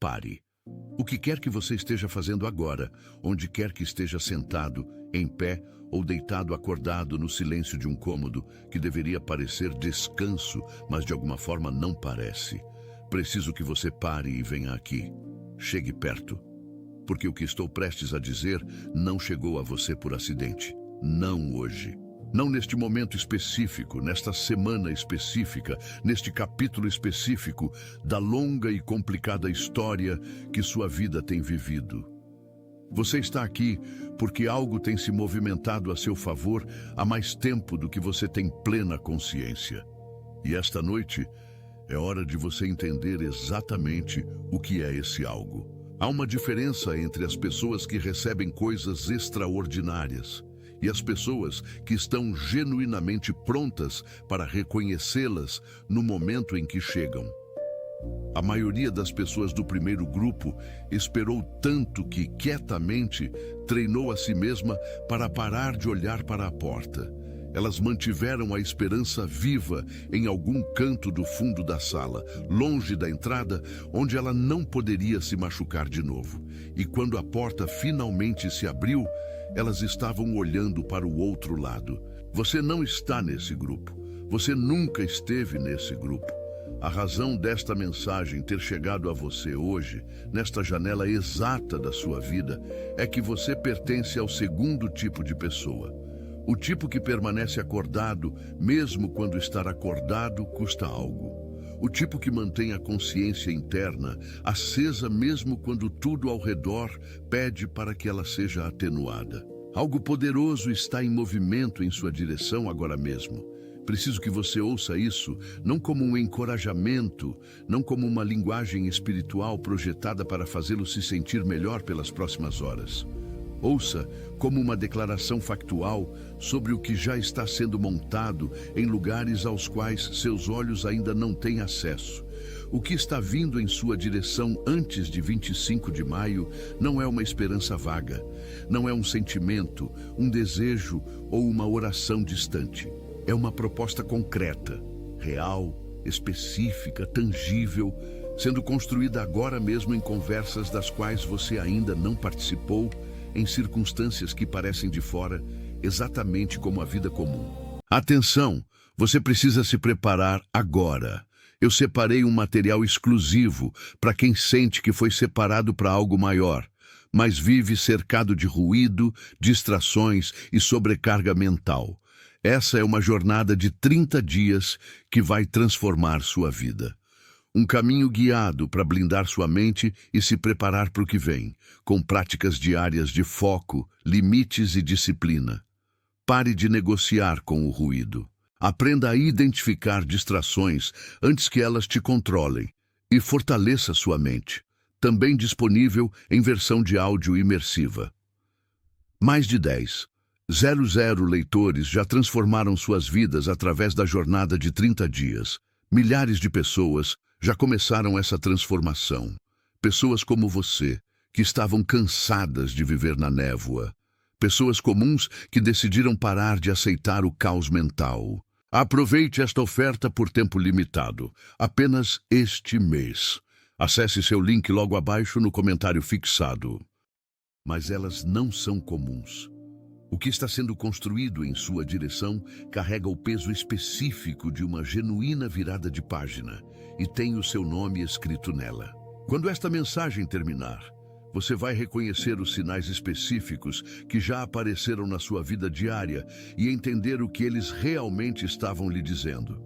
Pare. O que quer que você esteja fazendo agora, onde quer que esteja sentado, em pé ou deitado acordado no silêncio de um cômodo que deveria parecer descanso, mas de alguma forma não parece. Preciso que você pare e venha aqui. Chegue perto. Porque o que estou prestes a dizer não chegou a você por acidente. Não hoje. Não neste momento específico, nesta semana específica, neste capítulo específico da longa e complicada história que sua vida tem vivido. Você está aqui porque algo tem se movimentado a seu favor há mais tempo do que você tem plena consciência. E esta noite é hora de você entender exatamente o que é esse algo. Há uma diferença entre as pessoas que recebem coisas extraordinárias e as pessoas que estão genuinamente prontas para reconhecê-las no momento em que chegam. A maioria das pessoas do primeiro grupo esperou tanto que, quietamente, treinou a si mesma para parar de olhar para a porta. Elas mantiveram a esperança viva em algum canto do fundo da sala, longe da entrada, onde ela não poderia se machucar de novo. E quando a porta finalmente se abriu, elas estavam olhando para o outro lado. Você não está nesse grupo. Você nunca esteve nesse grupo. A razão desta mensagem ter chegado a você hoje, nesta janela exata da sua vida, é que você pertence ao segundo tipo de pessoa. O tipo que permanece acordado, mesmo quando estar acordado custa algo. O tipo que mantém a consciência interna acesa mesmo quando tudo ao redor pede para que ela seja atenuada. Algo poderoso está em movimento em sua direção agora mesmo. Preciso que você ouça isso, não como um encorajamento, não como uma linguagem espiritual projetada para fazê-lo se sentir melhor pelas próximas horas. Ouça como uma declaração factual sobre o que já está sendo montado em lugares aos quais seus olhos ainda não têm acesso. O que está vindo em sua direção antes de 25 de maio não é uma esperança vaga, não é um sentimento, um desejo ou uma oração distante. É uma proposta concreta, real, específica, tangível, sendo construída agora mesmo em conversas das quais você ainda não participou, em circunstâncias que parecem de fora, exatamente como a vida comum. Atenção, você precisa se preparar agora. Eu separei um material exclusivo para quem sente que foi separado para algo maior, mas vive cercado de ruído, distrações e sobrecarga mental. Essa é uma jornada de 30 dias que vai transformar sua vida. Um caminho guiado para blindar sua mente e se preparar para o que vem, com práticas diárias de foco, limites e disciplina. Pare de negociar com o ruído. Aprenda a identificar distrações antes que elas te controlem e fortaleça sua mente. Também disponível em versão de áudio imersiva. Mais de 10,00 leitores já transformaram suas vidas através da jornada de 30 dias. Milhares de pessoas já começaram essa transformação. Pessoas como você, que estavam cansadas de viver na névoa. Pessoas comuns que decidiram parar de aceitar o caos mental. Aproveite esta oferta por tempo limitado, apenas este mês. Acesse seu link logo abaixo no comentário fixado. Mas elas não são comuns. O que está sendo construído em sua direção carrega o peso específico de uma genuína virada de página e tem o seu nome escrito nela. Quando esta mensagem terminar, você vai reconhecer os sinais específicos que já apareceram na sua vida diária e entender o que eles realmente estavam lhe dizendo.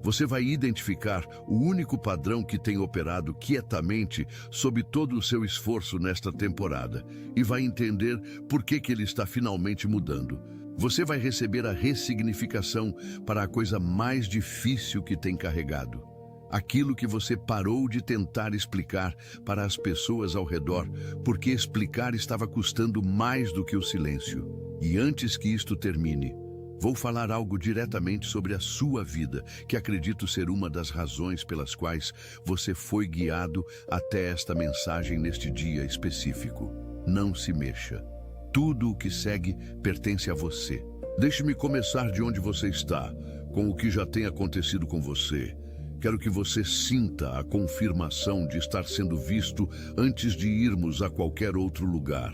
Você vai identificar o único padrão que tem operado quietamente sob todo o seu esforço nesta temporada e vai entender por que ele está finalmente mudando. Você vai receber a ressignificação para a coisa mais difícil que tem carregado. Aquilo que você parou de tentar explicar para as pessoas ao redor, porque explicar estava custando mais do que o silêncio. E antes que isto termine, vou falar algo diretamente sobre a sua vida, que acredito ser uma das razões pelas quais você foi guiado até esta mensagem neste dia específico. Não se mexa. Tudo o que segue pertence a você. Deixe-me começar de onde você está, com o que já tem acontecido com você. Quero que você sinta a confirmação de estar sendo visto antes de irmos a qualquer outro lugar.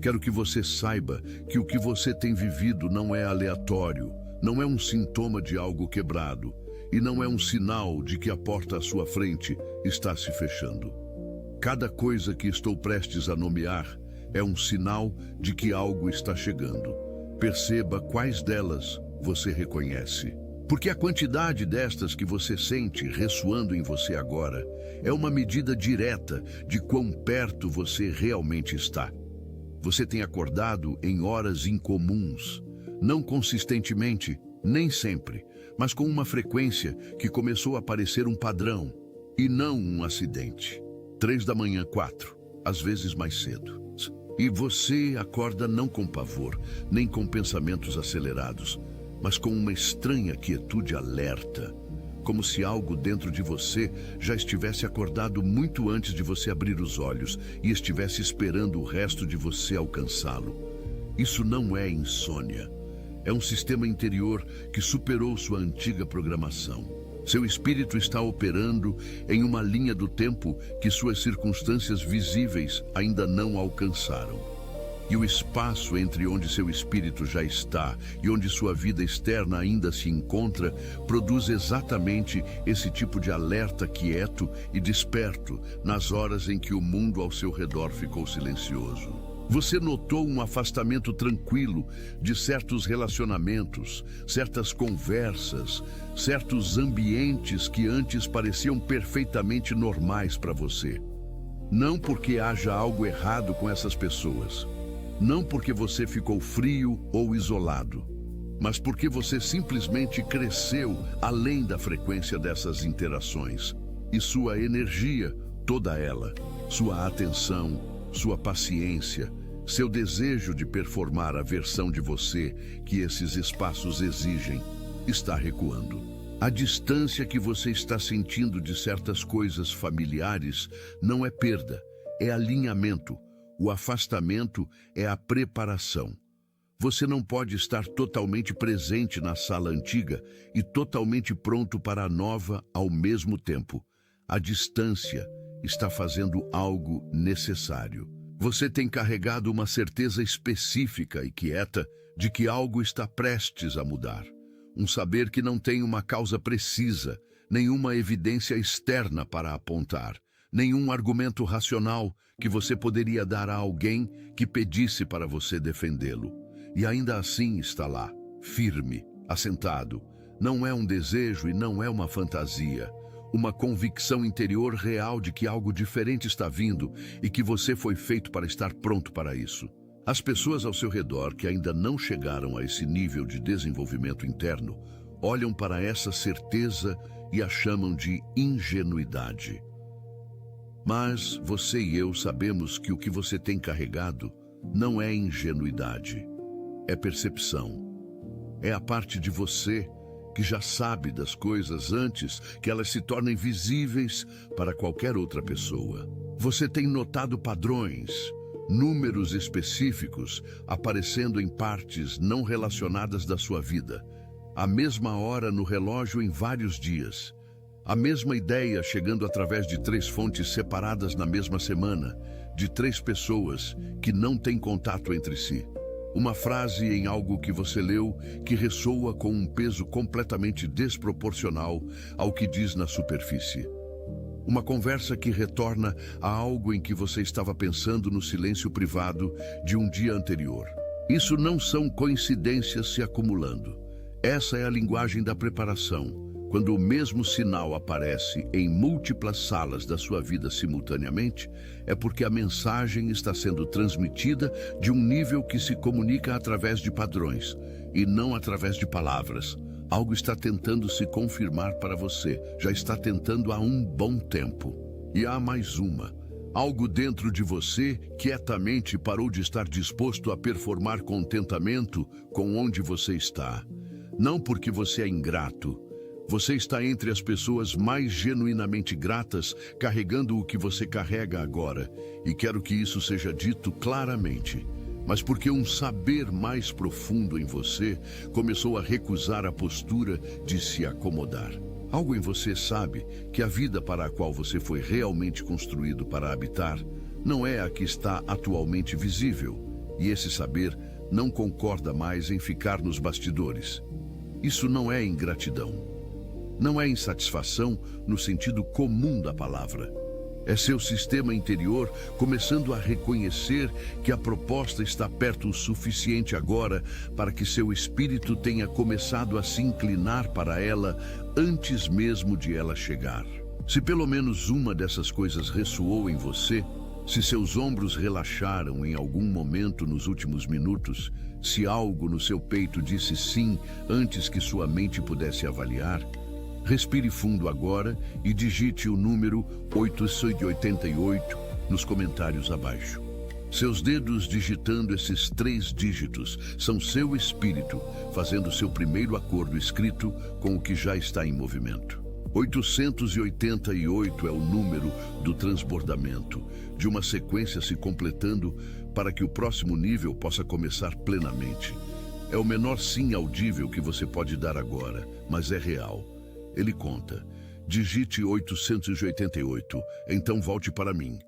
Quero que você saiba que o que você tem vivido não é aleatório, não é um sintoma de algo quebrado e não é um sinal de que a porta à sua frente está se fechando. Cada coisa que estou prestes a nomear é um sinal de que algo está chegando. Perceba quais delas você reconhece. Porque a quantidade destas que você sente ressoando em você agora é uma medida direta de quão perto você realmente está. Você tem acordado em horas incomuns, não consistentemente, nem sempre, mas com uma frequência que começou a parecer um padrão e não um acidente. 3 da manhã, 4, às vezes mais cedo. E você acorda não com pavor, nem com pensamentos acelerados, mas com uma estranha quietude alerta, como se algo dentro de você já estivesse acordado muito antes de você abrir os olhos e estivesse esperando o resto de você alcançá-lo. Isso não é insônia. É um sistema interior que superou sua antiga programação. Seu espírito está operando em uma linha do tempo que suas circunstâncias visíveis ainda não alcançaram. E o espaço entre onde seu espírito já está e onde sua vida externa ainda se encontra produz exatamente esse tipo de alerta quieto e desperto nas horas em que o mundo ao seu redor ficou silencioso. Você notou um afastamento tranquilo de certos relacionamentos, certas conversas, certos ambientes que antes pareciam perfeitamente normais para você. Não porque haja algo errado com essas pessoas. Não porque você ficou frio ou isolado, mas porque você simplesmente cresceu além da frequência dessas interações. E sua energia, toda ela, sua atenção, sua paciência, seu desejo de performar a versão de você que esses espaços exigem, está recuando. A distância que você está sentindo de certas coisas familiares não é perda, é alinhamento. O afastamento é a preparação. Você não pode estar totalmente presente na sala antiga e totalmente pronto para a nova ao mesmo tempo. A distância está fazendo algo necessário. Você tem carregado uma certeza específica e quieta de que algo está prestes a mudar. Um saber que não tem uma causa precisa, nenhuma evidência externa para apontar. Nenhum argumento racional que você poderia dar a alguém que pedisse para você defendê-lo. E ainda assim está lá, firme, assentado. Não é um desejo e não é uma fantasia. Uma convicção interior real de que algo diferente está vindo e que você foi feito para estar pronto para isso. As pessoas ao seu redor que ainda não chegaram a esse nível de desenvolvimento interno olham para essa certeza e a chamam de ingenuidade. Mas você e eu sabemos que o que você tem carregado não é ingenuidade, é percepção. É a parte de você que já sabe das coisas antes que elas se tornem visíveis para qualquer outra pessoa. Você tem notado padrões, números específicos aparecendo em partes não relacionadas da sua vida. A mesma hora no relógio em vários dias. A mesma ideia chegando através de 3 fontes separadas na mesma semana, de 3 pessoas que não têm contato entre si. Uma frase em algo que você leu que ressoa com um peso completamente desproporcional ao que diz na superfície. Uma conversa que retorna a algo em que você estava pensando no silêncio privado de um dia anterior. Isso não são coincidências se acumulando. Essa é a linguagem da preparação. Quando o mesmo sinal aparece em múltiplas salas da sua vida simultaneamente, é porque a mensagem está sendo transmitida de um nível que se comunica através de padrões, e não através de palavras. Algo está tentando se confirmar para você, já está tentando há um bom tempo. E há mais uma. Algo dentro de você quietamente parou de estar disposto a performar contentamento com onde você está. Não porque você é ingrato. Você está entre as pessoas mais genuinamente gratas, carregando o que você carrega agora, e quero que isso seja dito claramente. Mas porque um saber mais profundo em você começou a recusar a postura de se acomodar. Algo em você sabe que a vida para a qual você foi realmente construído para habitar não é a que está atualmente visível, e esse saber não concorda mais em ficar nos bastidores. Isso não é ingratidão. Não é insatisfação no sentido comum da palavra. É seu sistema interior começando a reconhecer que a proposta está perto o suficiente agora para que seu espírito tenha começado a se inclinar para ela antes mesmo de ela chegar. Se pelo menos uma dessas coisas ressoou em você, se seus ombros relaxaram em algum momento nos últimos minutos, se algo no seu peito disse sim antes que sua mente pudesse avaliar, respire fundo agora e digite o número 888 nos comentários abaixo. Seus dedos digitando esses 3 dígitos são seu espírito fazendo seu primeiro acordo escrito com o que já está em movimento. 888 é o número do transbordamento, de uma sequência se completando para que o próximo nível possa começar plenamente. É o menor sim audível que você pode dar agora, mas é real. Ele conta. Digite 888, então volte para mim,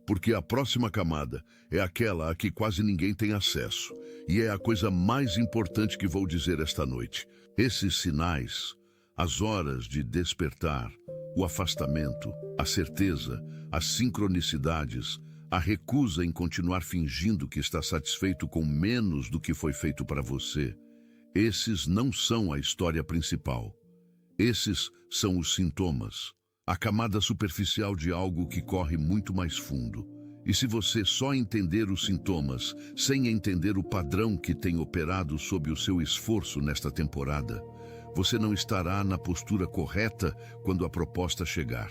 porque a próxima camada é aquela a que quase ninguém tem acesso, e é a coisa mais importante que vou dizer esta noite. Esses sinais, as horas de despertar, o afastamento, a certeza, as sincronicidades, a recusa em continuar fingindo que está satisfeito com menos do que foi feito para você, esses não são a história principal. Esses são os sintomas, a camada superficial de algo que corre muito mais fundo. E se você só entender os sintomas, sem entender o padrão que tem operado sob o seu esforço nesta temporada, você não estará na postura correta quando a proposta chegar.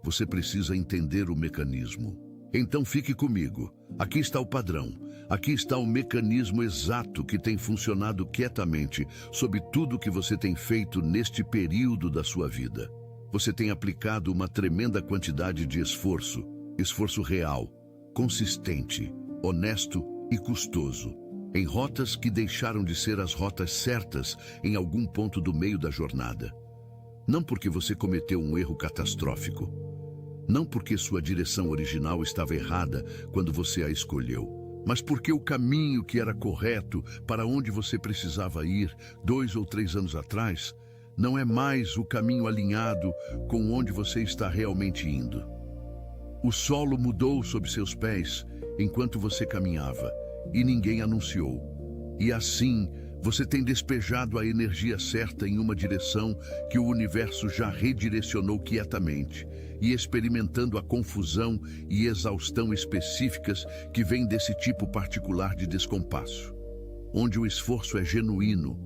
Você precisa entender o mecanismo. Então fique comigo. Aqui está o padrão. Aqui está o mecanismo exato que tem funcionado quietamente sobre tudo que você tem feito neste período da sua vida. Você tem aplicado uma tremenda quantidade de esforço real, consistente, honesto e custoso, em rotas que deixaram de ser as rotas certas em algum ponto do meio da jornada. Não porque você cometeu um erro catastrófico. Não porque sua direção original estava errada quando você a escolheu, mas porque o caminho que era correto para onde você precisava ir 2 ou 3 anos atrás não é mais o caminho alinhado com onde você está realmente indo. O solo mudou sob seus pés enquanto você caminhava e ninguém anunciou. E assim, você tem despejado a energia certa em uma direção que o universo já redirecionou quietamente, e experimentando a confusão e exaustão específicas que vêm desse tipo particular de descompasso, onde o esforço é genuíno,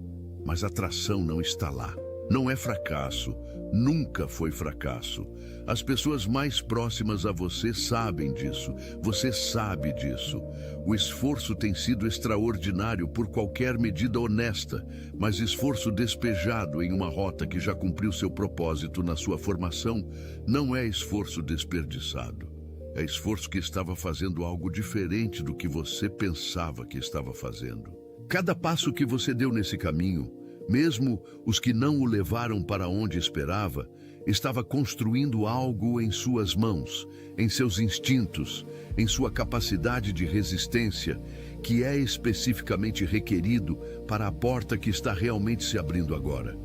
mas a tração não está lá. Não é fracasso, nunca foi fracasso. As pessoas mais próximas a você sabem disso, você sabe disso. O esforço tem sido extraordinário por qualquer medida honesta, mas esforço despejado em uma rota que já cumpriu seu propósito na sua formação não é esforço desperdiçado. É esforço que estava fazendo algo diferente do que você pensava que estava fazendo. Cada passo que você deu nesse caminho, mesmo os que não o levaram para onde esperava, estava construindo algo em suas mãos, em seus instintos, em sua capacidade de resistência, que é especificamente requerido para a porta que está realmente se abrindo agora.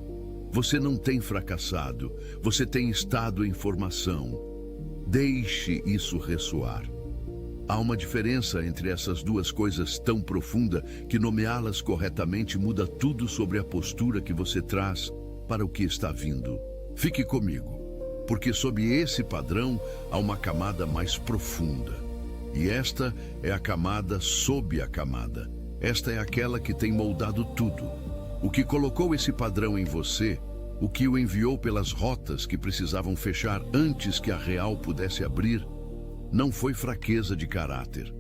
Você não tem fracassado, você tem estado em formação. Deixe isso ressoar. Há uma diferença entre essas duas coisas tão profunda que nomeá-las corretamente muda tudo sobre a postura que você traz para o que está vindo. Fique comigo, porque sob esse padrão há uma camada mais profunda. E esta é a camada sob a camada. Esta é aquela que tem moldado tudo. O que colocou esse padrão em você, o que o enviou pelas rotas que precisavam fechar antes que a real pudesse abrir, não foi fraqueza de caráter.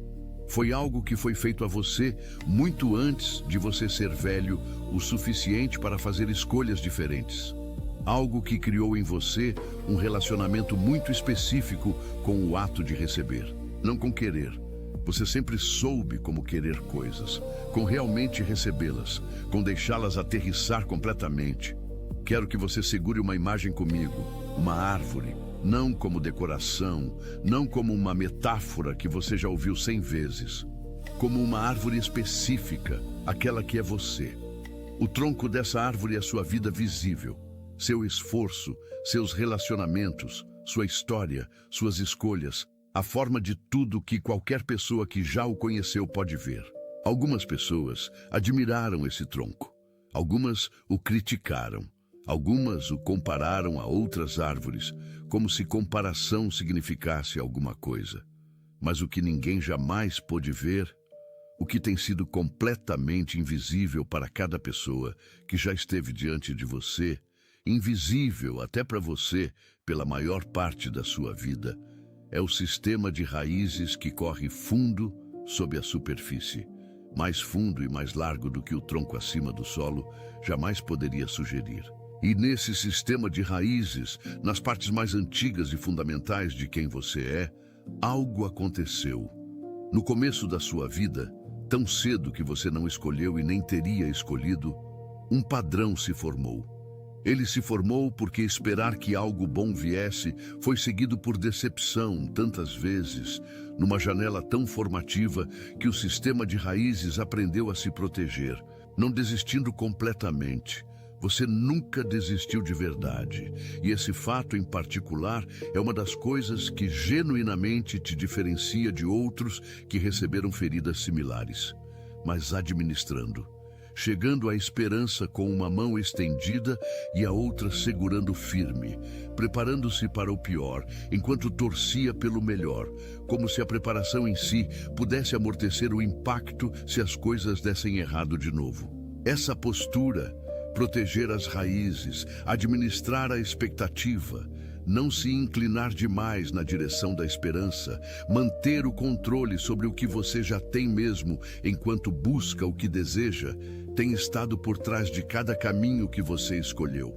Foi algo que foi feito a você muito antes de você ser velho o suficiente para fazer escolhas diferentes. Algo que criou em você um relacionamento muito específico com o ato de receber, não com querer. Você sempre soube como querer coisas, com realmente recebê-las, com deixá-las aterrissar completamente. Quero que você segure uma imagem comigo, uma árvore, não como decoração, não como uma metáfora que você já ouviu 100 vezes, como uma árvore específica, aquela que é você. O tronco dessa árvore é a sua vida visível, seu esforço, seus relacionamentos, sua história, suas escolhas, a forma de tudo que qualquer pessoa que já o conheceu pode ver. Algumas pessoas admiraram esse tronco, algumas o criticaram. Algumas o compararam a outras árvores, como se comparação significasse alguma coisa. Mas o que ninguém jamais pôde ver, o que tem sido completamente invisível para cada pessoa que já esteve diante de você, invisível até para você pela maior parte da sua vida, é o sistema de raízes que corre fundo sob a superfície, mais fundo e mais largo do que o tronco acima do solo jamais poderia sugerir. E nesse sistema de raízes, nas partes mais antigas e fundamentais de quem você é, algo aconteceu. No começo da sua vida, tão cedo que você não escolheu e nem teria escolhido, um padrão se formou. Ele se formou porque esperar que algo bom viesse foi seguido por decepção tantas vezes, numa janela tão formativa que o sistema de raízes aprendeu a se proteger, não desistindo completamente. Você nunca desistiu de verdade, e esse fato em particular é uma das coisas que genuinamente te diferencia de outros que receberam feridas similares. Mas administrando, chegando à esperança com uma mão estendida e a outra segurando firme, preparando-se para o pior, enquanto torcia pelo melhor, como se a preparação em si pudesse amortecer o impacto se as coisas dessem errado de novo. Essa postura, proteger as raízes, administrar a expectativa, não se inclinar demais na direção da esperança, manter o controle sobre o que você já tem mesmo enquanto busca o que deseja, tem estado por trás de cada caminho que você escolheu,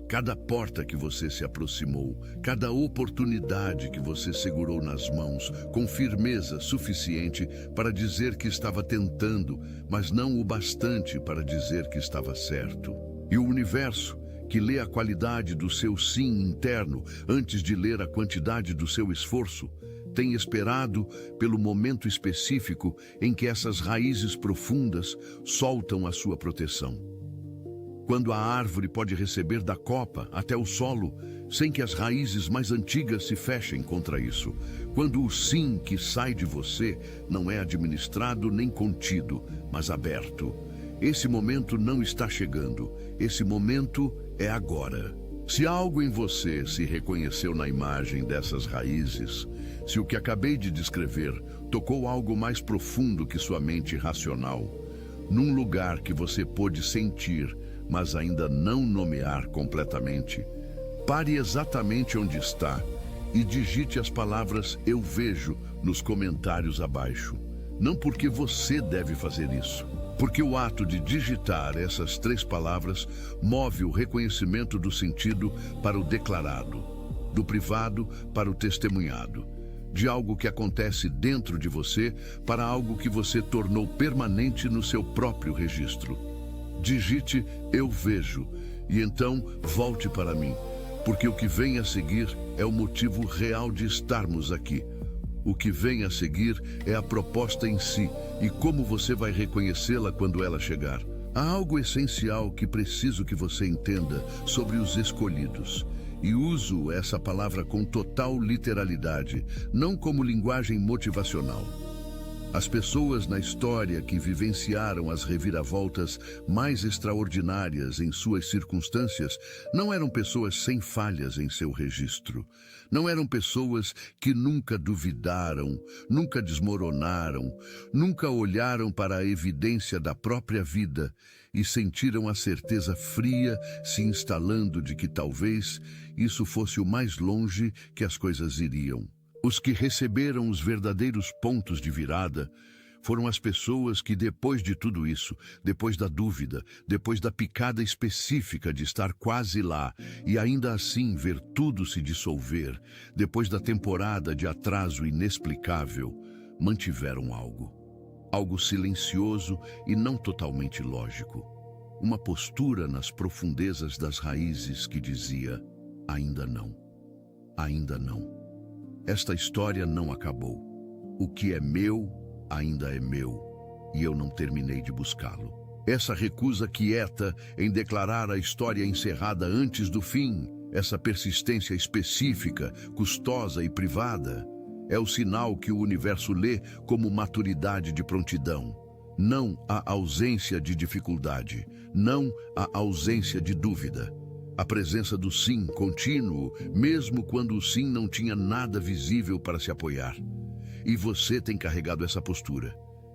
cada porta que você se aproximou, cada oportunidade que você segurou nas mãos, com firmeza suficiente para dizer que estava tentando, mas não o bastante para dizer que estava certo. E o universo, que lê a qualidade do seu sim interno antes de ler a quantidade do seu esforço, tem esperado pelo momento específico em que essas raízes profundas soltam a sua proteção. Quando a árvore pode receber da copa até o solo, sem que as raízes mais antigas se fechem contra isso. Quando o sim que sai de você não é administrado nem contido, mas aberto. Esse momento não está chegando. Esse momento é agora. Se algo em você se reconheceu na imagem dessas raízes, se o que acabei de descrever tocou algo mais profundo que sua mente racional, num lugar que você pôde sentir, mas ainda não nomear completamente, pare exatamente onde está e digite as palavras "eu vejo" nos comentários abaixo. Não porque você deve fazer isso, porque o ato de digitar essas 3 palavras move o reconhecimento do sentido para o declarado, do privado para o testemunhado, de algo que acontece dentro de você para algo que você tornou permanente no seu próprio registro. Digite "eu vejo" e então volte para mim, porque o que vem a seguir é o motivo real de estarmos aqui. O que vem a seguir é a proposta em si e como você vai reconhecê-la quando ela chegar. Há algo essencial que preciso que você entenda sobre os escolhidos. E uso essa palavra com total literalidade, não como linguagem motivacional. As pessoas na história que vivenciaram as reviravoltas mais extraordinárias em suas circunstâncias não eram pessoas sem falhas em seu registro. Não eram pessoas que nunca duvidaram, nunca desmoronaram, nunca olharam para a evidência da própria vida e sentiram a certeza fria se instalando de que talvez isso fosse o mais longe que as coisas iriam. Os que receberam os verdadeiros pontos de virada foram as pessoas que, depois de tudo isso, depois da dúvida, depois da picada específica de estar quase lá e ainda assim ver tudo se dissolver, depois da temporada de atraso inexplicável, mantiveram algo. Algo silencioso e não totalmente lógico. uma postura nas profundezas das raízes que dizia: ainda não, ainda não. Esta história não acabou. O que é meu ainda é meu, e eu não terminei de buscá-lo. Essa recusa quieta em declarar a história encerrada antes do fim, essa persistência específica, custosa e privada, é o sinal que o universo lê como maturidade de prontidão. Não a ausência de dificuldade, não a ausência de dúvida. A presença do sim contínuo, mesmo quando o sim não tinha nada visível para se apoiar. E você tem carregado essa postura.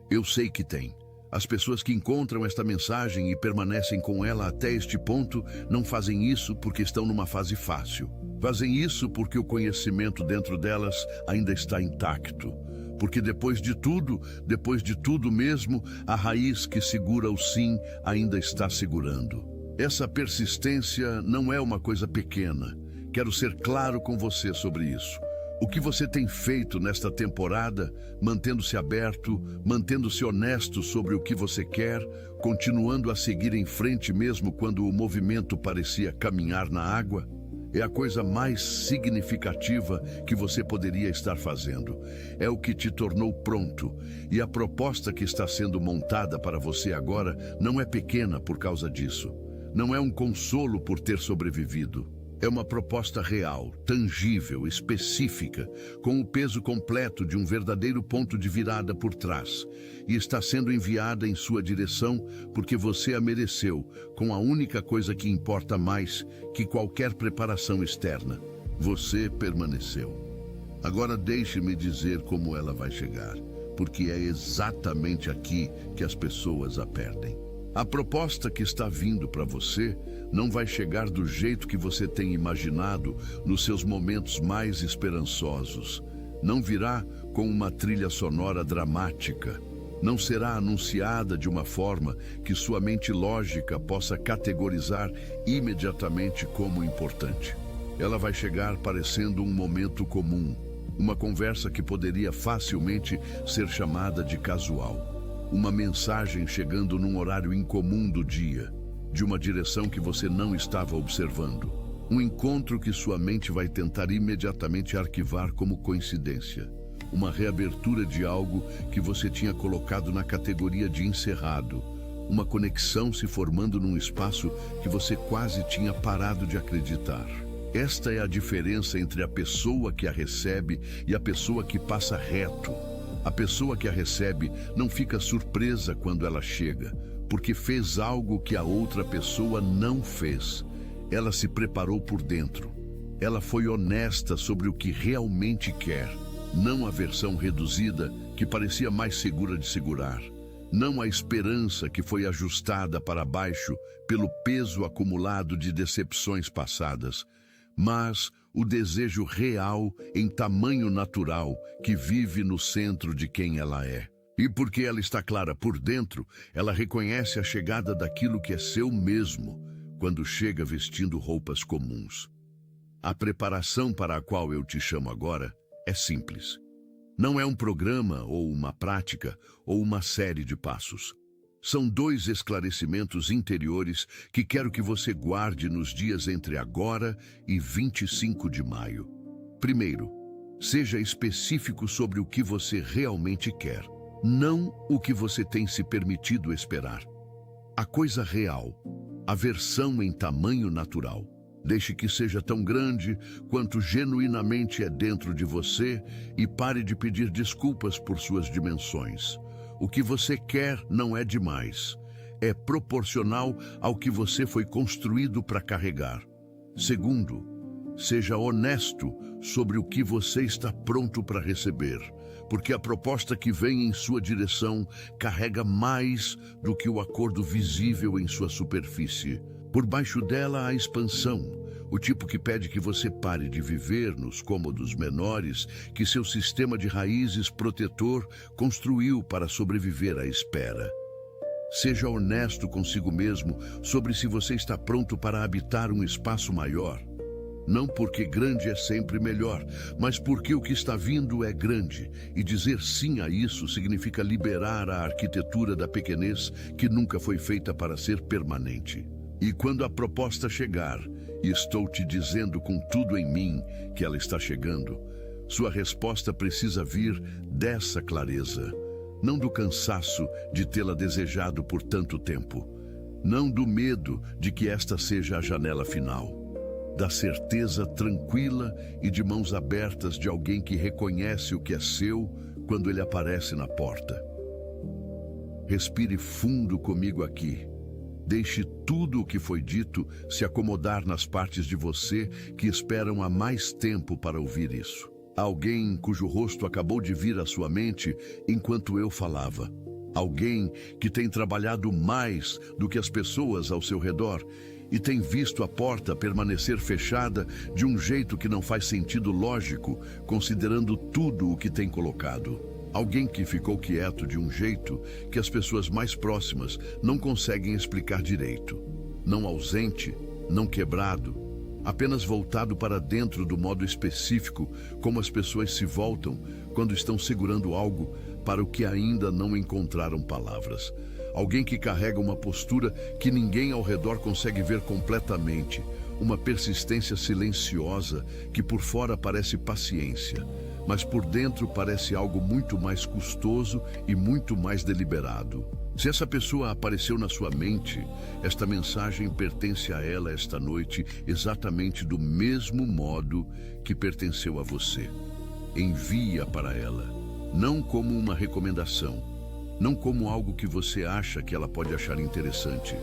Eu sei que tem. As pessoas que encontram esta mensagem e permanecem com ela até este ponto não fazem isso porque estão numa fase fácil. Fazem isso porque o conhecimento dentro delas ainda está intacto. Porque depois de tudo mesmo, a raiz que segura o sim ainda está segurando. Essa persistência não é uma coisa pequena. Quero ser claro com você sobre isso. O que você tem feito nesta temporada, mantendo-se aberto, mantendo-se honesto sobre o que você quer, continuando a seguir em frente mesmo quando o movimento parecia caminhar na água, é a coisa mais significativa que você poderia estar fazendo. É o que te tornou pronto. E a proposta que está sendo montada para você agora não é pequena por causa disso. Não é um consolo por ter sobrevivido. É uma proposta real, tangível, específica, com o peso completo de um verdadeiro ponto de virada por trás. E está sendo enviada em sua direção porque você a mereceu, com a única coisa que importa mais que qualquer preparação externa. Você permaneceu. Agora deixe-me dizer como ela vai chegar, porque é exatamente aqui que as pessoas a perdem. A proposta que está vindo para você não vai chegar do jeito que você tem imaginado nos seus momentos mais esperançosos. Não virá com uma trilha sonora dramática. Não será anunciada de uma forma que sua mente lógica possa categorizar imediatamente como importante. Ela vai chegar parecendo um momento comum, uma conversa que poderia facilmente ser chamada de casual. Uma mensagem chegando num horário incomum do dia, de uma direção que você não estava observando. Um encontro que sua mente vai tentar imediatamente arquivar como coincidência. Uma reabertura de algo que você tinha colocado na categoria de encerrado. Uma conexão se formando num espaço que você quase tinha parado de acreditar. Esta é a diferença entre a pessoa que a recebe e a pessoa que passa reto. A pessoa que a recebe não fica surpresa quando ela chega, porque fez algo que a outra pessoa não fez. Ela se preparou por dentro. Ela foi honesta sobre o que realmente quer. Não a versão reduzida, que parecia mais segura de segurar. Não a esperança que foi ajustada para baixo pelo peso acumulado de decepções passadas, mas o desejo real em tamanho natural que vive no centro de quem ela é. E porque ela está clara por dentro, ela reconhece a chegada daquilo que é seu mesmo, quando chega vestindo roupas comuns. A preparação para a qual eu te chamo agora é simples. Não é um programa ou uma prática ou uma série de passos. São 2 esclarecimentos interiores que quero que você guarde nos dias entre agora e 25 de maio. Primeiro, seja específico sobre o que você realmente quer, não o que você tem se permitido esperar. A coisa real, a versão em tamanho natural. Deixe que seja tão grande quanto genuinamente é dentro de você e pare de pedir desculpas por suas dimensões. O que você quer não é demais. É proporcional ao que você foi construído para carregar. Segundo, seja honesto sobre o que você está pronto para receber, porque a proposta que vem em sua direção carrega mais do que o acordo visível em sua superfície. Por baixo dela há expansão, o tipo que pede que você pare de viver nos cômodos menores que seu sistema de raízes protetor construiu para sobreviver à espera. Seja honesto consigo mesmo sobre se você está pronto para habitar um espaço maior. Não porque grande é sempre melhor, mas porque o que está vindo é grande, e dizer sim a isso significa liberar a arquitetura da pequenez que nunca foi feita para ser permanente. E quando a proposta chegar, e estou te dizendo com tudo em mim que ela está chegando, sua resposta precisa vir dessa clareza, não do cansaço de tê-la desejado por tanto tempo, não do medo de que esta seja a janela final, da certeza tranquila e de mãos abertas de alguém que reconhece o que é seu quando ele aparece na porta. Respire fundo comigo aqui. Deixe tudo o que foi dito se acomodar nas partes de você que esperam há mais tempo para ouvir isso. Alguém cujo rosto acabou de vir à sua mente enquanto eu falava. Alguém que tem trabalhado mais do que as pessoas ao seu redor e tem visto a porta permanecer fechada de um jeito que não faz sentido lógico, considerando tudo o que tem colocado. Alguém que ficou quieto de um jeito que as pessoas mais próximas não conseguem explicar direito. Não ausente, não quebrado, apenas voltado para dentro do modo específico, como as pessoas se voltam quando estão segurando algo para o que ainda não encontraram palavras. Alguém que carrega uma postura que ninguém ao redor consegue ver completamente, uma persistência silenciosa que por fora parece paciência, mas por dentro parece algo muito mais custoso e muito mais deliberado. Se essa pessoa apareceu na sua mente, esta mensagem pertence a ela esta noite exatamente do mesmo modo que pertenceu a você. Envie-a para ela, não como uma recomendação, não como algo que você acha que ela pode achar interessante,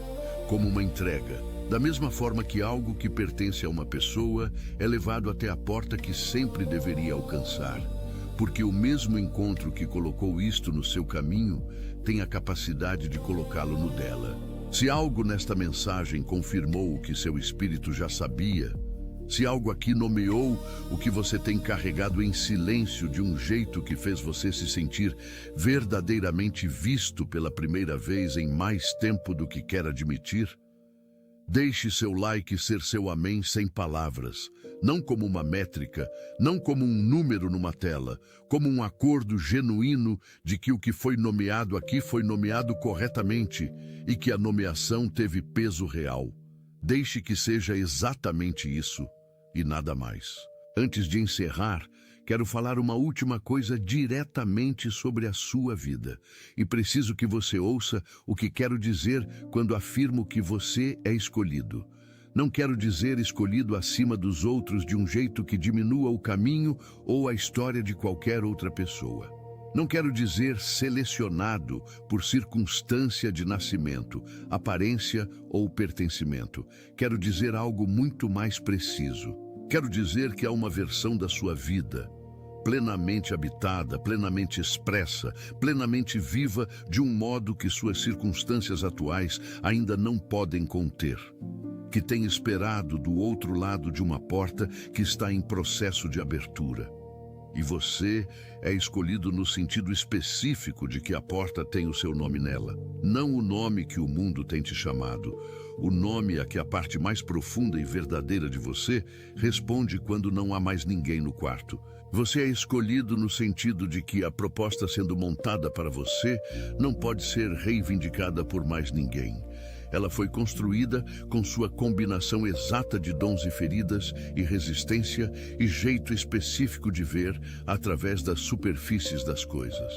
como uma entrega, da mesma forma que algo que pertence a uma pessoa é levado até a porta que sempre deveria alcançar, porque o mesmo encontro que colocou isto no seu caminho tem a capacidade de colocá-lo no dela. Se algo nesta mensagem confirmou o que seu espírito já sabia, se algo aqui nomeou o que você tem carregado em silêncio de um jeito que fez você se sentir verdadeiramente visto pela primeira vez em mais tempo do que quer admitir, deixe seu like ser seu amém sem palavras, não como uma métrica, não como um número numa tela, como um acordo genuíno de que o que foi nomeado aqui foi nomeado corretamente e que a nomeação teve peso real. Deixe que seja exatamente isso e nada mais. Antes de encerrar, quero falar uma última coisa diretamente sobre a sua vida. E preciso que você ouça o que quero dizer quando afirmo que você é escolhido. Não quero dizer escolhido acima dos outros de um jeito que diminua o caminho ou a história de qualquer outra pessoa. Não quero dizer selecionado por circunstância de nascimento, aparência ou pertencimento. Quero dizer algo muito mais preciso. Quero dizer que há uma versão da sua vida, plenamente habitada, plenamente expressa, plenamente viva, de um modo que suas circunstâncias atuais ainda não podem conter, que tem esperado do outro lado de uma porta que está em processo de abertura. E você é escolhido no sentido específico de que a porta tem o seu nome nela. Não o nome que o mundo tem te chamado. O nome a que a parte mais profunda e verdadeira de você responde quando não há mais ninguém no quarto. Você é escolhido no sentido de que a proposta sendo montada para você não pode ser reivindicada por mais ninguém. Ela foi construída com sua combinação exata de dons e feridas, e resistência e jeito específico de ver através das superfícies das coisas.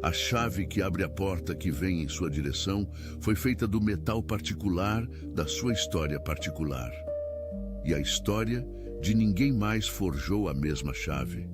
A chave que abre a porta que vem em sua direção foi feita do metal particular da sua história particular. E a história de ninguém mais forjou a mesma chave.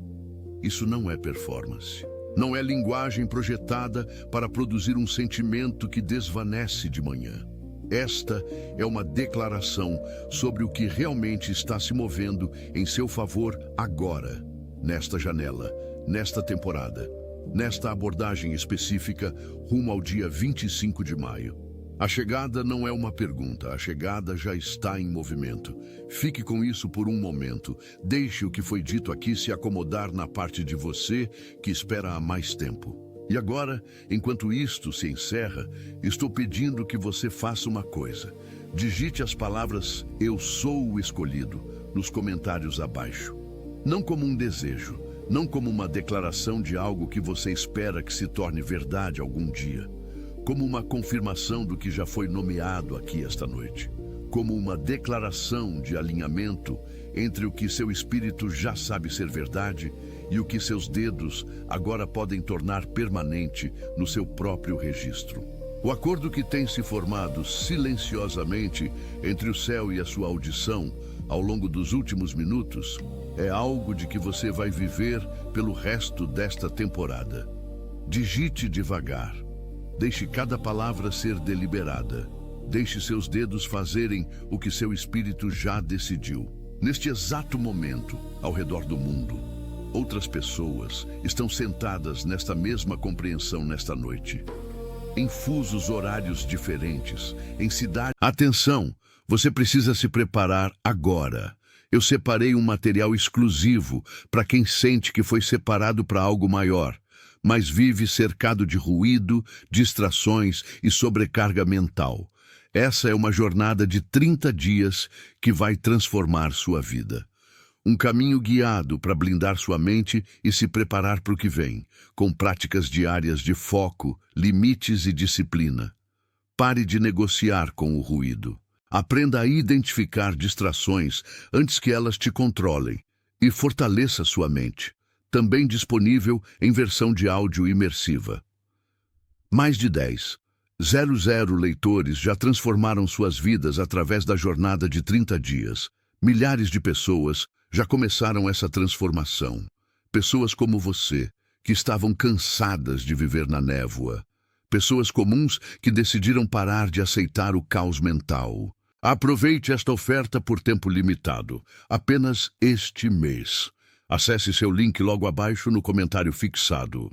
Isso não é performance. Não é linguagem projetada para produzir um sentimento que desvanece de manhã. Esta é uma declaração sobre o que realmente está se movendo em seu favor agora, nesta janela, nesta temporada, nesta abordagem específica rumo ao dia 25 de maio. A chegada não é uma pergunta, a chegada já está em movimento. Fique com isso por um momento. Deixe o que foi dito aqui se acomodar na parte de você que espera há mais tempo. E agora, enquanto isto se encerra, estou pedindo que você faça uma coisa. Digite as palavras "Eu sou o escolhido" nos comentários abaixo. Não como um desejo, não como uma declaração de algo que você espera que se torne verdade algum dia, como uma confirmação do que já foi nomeado aqui esta noite, como uma declaração de alinhamento entre o que seu espírito já sabe ser verdade e o que seus dedos agora podem tornar permanente no seu próprio registro. O acordo que tem se formado silenciosamente entre o céu e a sua audição ao longo dos últimos minutos é algo de que você vai viver pelo resto desta temporada. Digite devagar. Deixe cada palavra ser deliberada. Deixe seus dedos fazerem o que seu espírito já decidiu. Neste exato momento, ao redor do mundo, outras pessoas estão sentadas nesta mesma compreensão nesta noite. Em fusos horários diferentes, em cidades... Atenção! Você precisa se preparar agora. Eu separei um material exclusivo para quem sente que foi separado para algo maior, mas vive cercado de ruído, distrações e sobrecarga mental. Essa é uma jornada de 30 dias que vai transformar sua vida. Um caminho guiado para blindar sua mente e se preparar para o que vem, com práticas diárias de foco, limites e disciplina. Pare de negociar com o ruído. Aprenda a identificar distrações antes que elas te controlem e fortaleça sua mente. Também disponível em versão de áudio imersiva. Mais de 10,00 leitores já transformaram suas vidas através da jornada de 30 dias. Milhares de pessoas já começaram essa transformação. Pessoas como você, que estavam cansadas de viver na névoa. Pessoas comuns que decidiram parar de aceitar o caos mental. Aproveite esta oferta por tempo limitado, apenas este mês. Acesse seu link logo abaixo no comentário fixado.